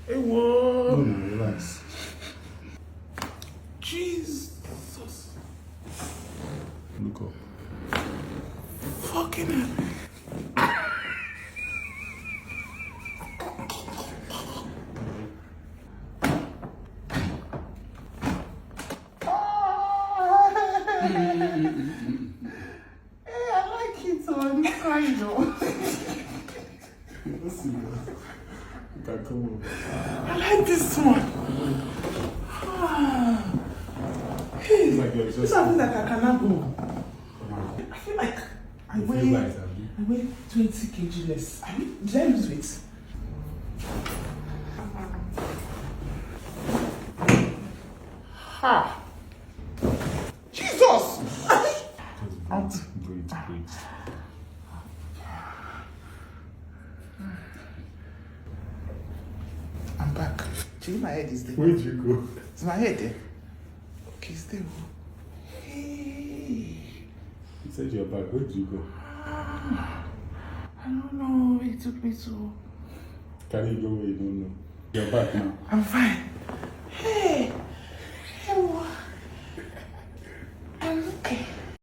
Hey, what? No, relax. Jesus. Look up. Fucking hell. Hey, I like it, so I'm crying though. Let's see. You can come over. I like this one. Hey, Like you're this just. something that I cannot go. Come on. I feel like I You weigh, feel like that, I weigh 20 kg less. Did I lose weight? Ha! Jesus! Just breathe. I'm back. Gee, my head is there. Where'd you go? Is my head there? Okay, stay. Hey. You said you're back. Where'd you go? I don't know. It took me to. Can you go where you don't know? You're back now. I'm fine.